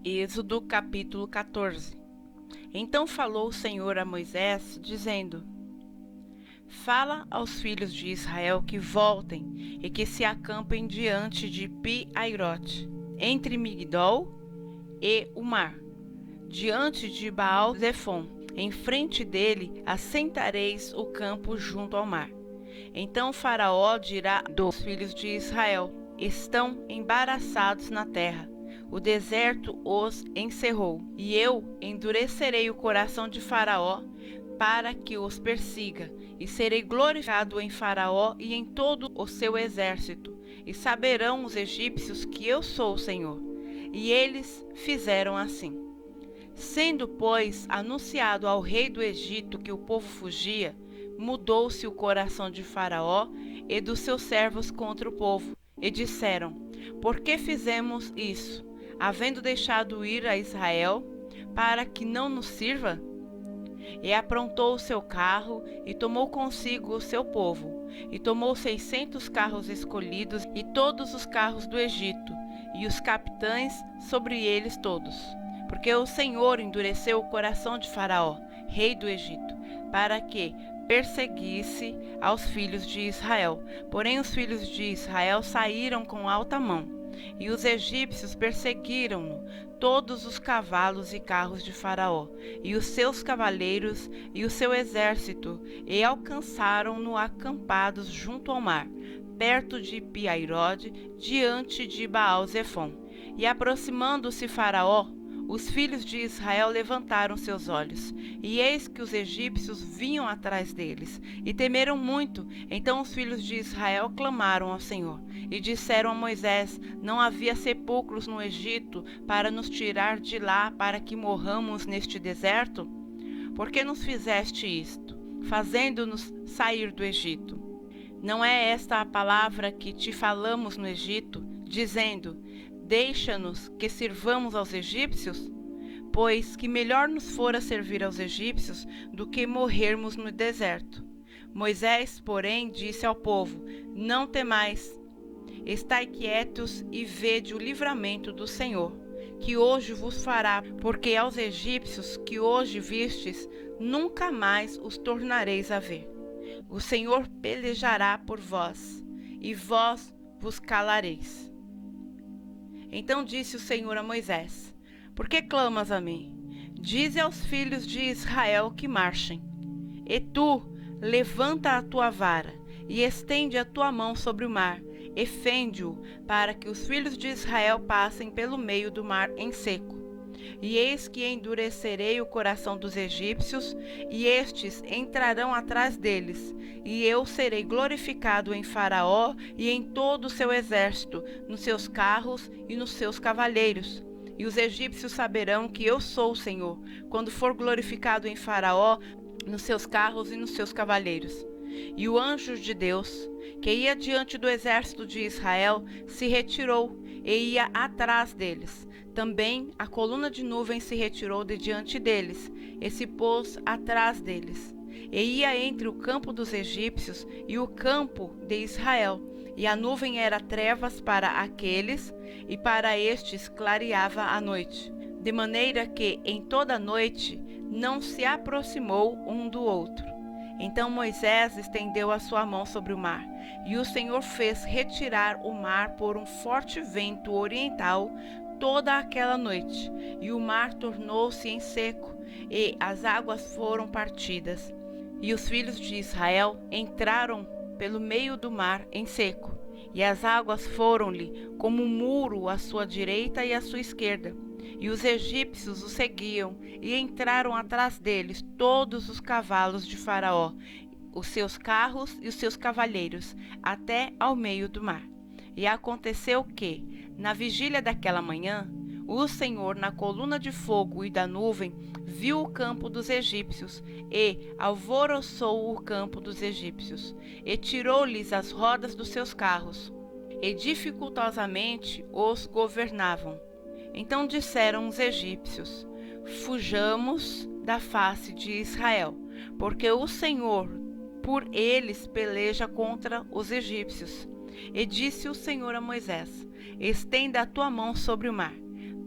Êxodo capítulo 14. Então falou o Senhor a Moisés, dizendo: Fala aos filhos de Israel que voltem e que se acampem diante de Pi-Airote, entre Migdol e o mar, diante de Baal-Zefon. Em frente dele assentareis o campo junto ao mar. Então Faraó dirá dos filhos de Israel: Estão embaraçados na terra. O deserto os encerrou, e eu endurecerei o coração de Faraó para que os persiga, e serei glorificado em Faraó e em todo o seu exército, e saberão os egípcios que eu sou o Senhor. E eles fizeram assim. Sendo, pois, anunciado ao rei do Egito que o povo fugia, mudou-se o coração de Faraó e dos seus servos contra o povo, e disseram: Por que fizemos isso, havendo deixado ir a Israel, para que não nos sirva? E aprontou o seu carro, e tomou consigo o seu povo, e tomou 600 carros escolhidos, e todos os carros do Egito, e os capitães sobre eles todos. Porque o Senhor endureceu o coração de Faraó, rei do Egito, para que perseguisse aos filhos de Israel. Porém os filhos de Israel saíram com alta mão, e os egípcios perseguiram-no, todos os cavalos e carros de Faraó, e os seus cavaleiros e o seu exército, e alcançaram-no acampados junto ao mar, perto de Pi-Hairode, diante de Baal-Zefon. E aproximando-se Faraó, os filhos de Israel levantaram seus olhos, e eis que os egípcios vinham atrás deles, e temeram muito. Então os filhos de Israel clamaram ao Senhor, e disseram a Moisés: Não havia sepulcros no Egito para nos tirar de lá, para que morramos neste deserto? Por que nos fizeste isto, fazendo-nos sair do Egito? Não é esta a palavra que te falamos no Egito, dizendo: Deixa-nos que sirvamos aos egípcios? Pois que melhor nos fora servir aos egípcios do que morrermos no deserto. Moisés, porém, disse ao povo: Não temais, estai quietos e vede o livramento do Senhor, que hoje vos fará, porque aos egípcios que hoje vistes, nunca mais os tornareis a ver. O Senhor pelejará por vós, e vós vos calareis. Então disse o Senhor a Moisés: Por que clamas a mim? Dize aos filhos de Israel que marchem. E tu, levanta a tua vara, e estende a tua mão sobre o mar, e fende-o, para que os filhos de Israel passem pelo meio do mar em seco. E eis que endurecerei o coração dos egípcios, e estes entrarão atrás deles, e eu serei glorificado em Faraó e em todo o seu exército, nos seus carros e nos seus cavaleiros. E os egípcios saberão que eu sou o Senhor, quando for glorificado em Faraó, nos seus carros e nos seus cavaleiros. E o anjo de Deus, que ia diante do exército de Israel, se retirou e ia atrás deles. Também a coluna de nuvem se retirou de diante deles, e se pôs atrás deles. E ia entre o campo dos egípcios e o campo de Israel. E a nuvem era trevas para aqueles, e para estes clareava a noite. De maneira que em toda a noite não se aproximou um do outro. Então Moisés estendeu a sua mão sobre o mar, e o Senhor fez retirar o mar por um forte vento oriental toda aquela noite, e o mar tornou-se em seco, e as águas foram partidas. E os filhos de Israel entraram pelo meio do mar em seco, e as águas foram-lhe como um muro à sua direita e à sua esquerda. E os egípcios os seguiam, e entraram atrás deles todos os cavalos de Faraó, os seus carros e os seus cavaleiros, até ao meio do mar. E aconteceu que, na vigília daquela manhã, o Senhor, na coluna de fogo e da nuvem, viu o campo dos egípcios, e alvoroçou o campo dos egípcios, e tirou-lhes as rodas dos seus carros, e dificultosamente os governavam. Então disseram os egípcios: Fujamos da face de Israel, porque o Senhor por eles peleja contra os egípcios. E disse o Senhor a Moisés: Estenda a tua mão sobre o mar,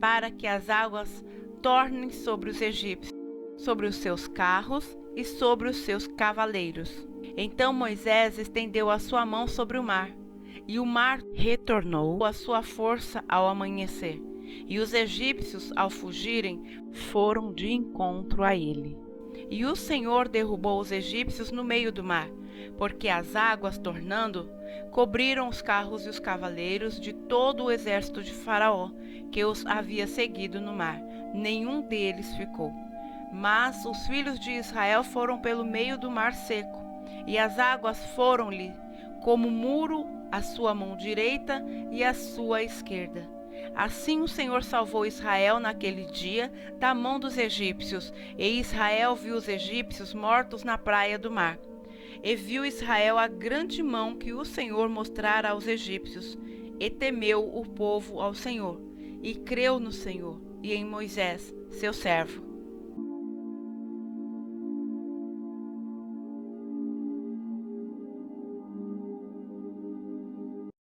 para que as águas tornem sobre os egípcios, sobre os seus carros e sobre os seus cavaleiros. Então Moisés estendeu a sua mão sobre o mar, e o mar retornou a sua força ao amanhecer, e os egípcios, ao fugirem, foram de encontro a ele. E o Senhor derrubou os egípcios no meio do mar, porque as águas, tornando, cobriram os carros e os cavaleiros de todo o exército de Faraó, que os havia seguido no mar. Nenhum deles ficou. Mas os filhos de Israel foram pelo meio do mar seco, e as águas foram-lhe como muro à sua mão direita e à sua esquerda. Assim o Senhor salvou Israel naquele dia da mão dos egípcios, e Israel viu os egípcios mortos na praia do mar. E viu Israel a grande mão que o Senhor mostrara aos egípcios, e temeu o povo ao Senhor, e creu no Senhor e em Moisés, seu servo.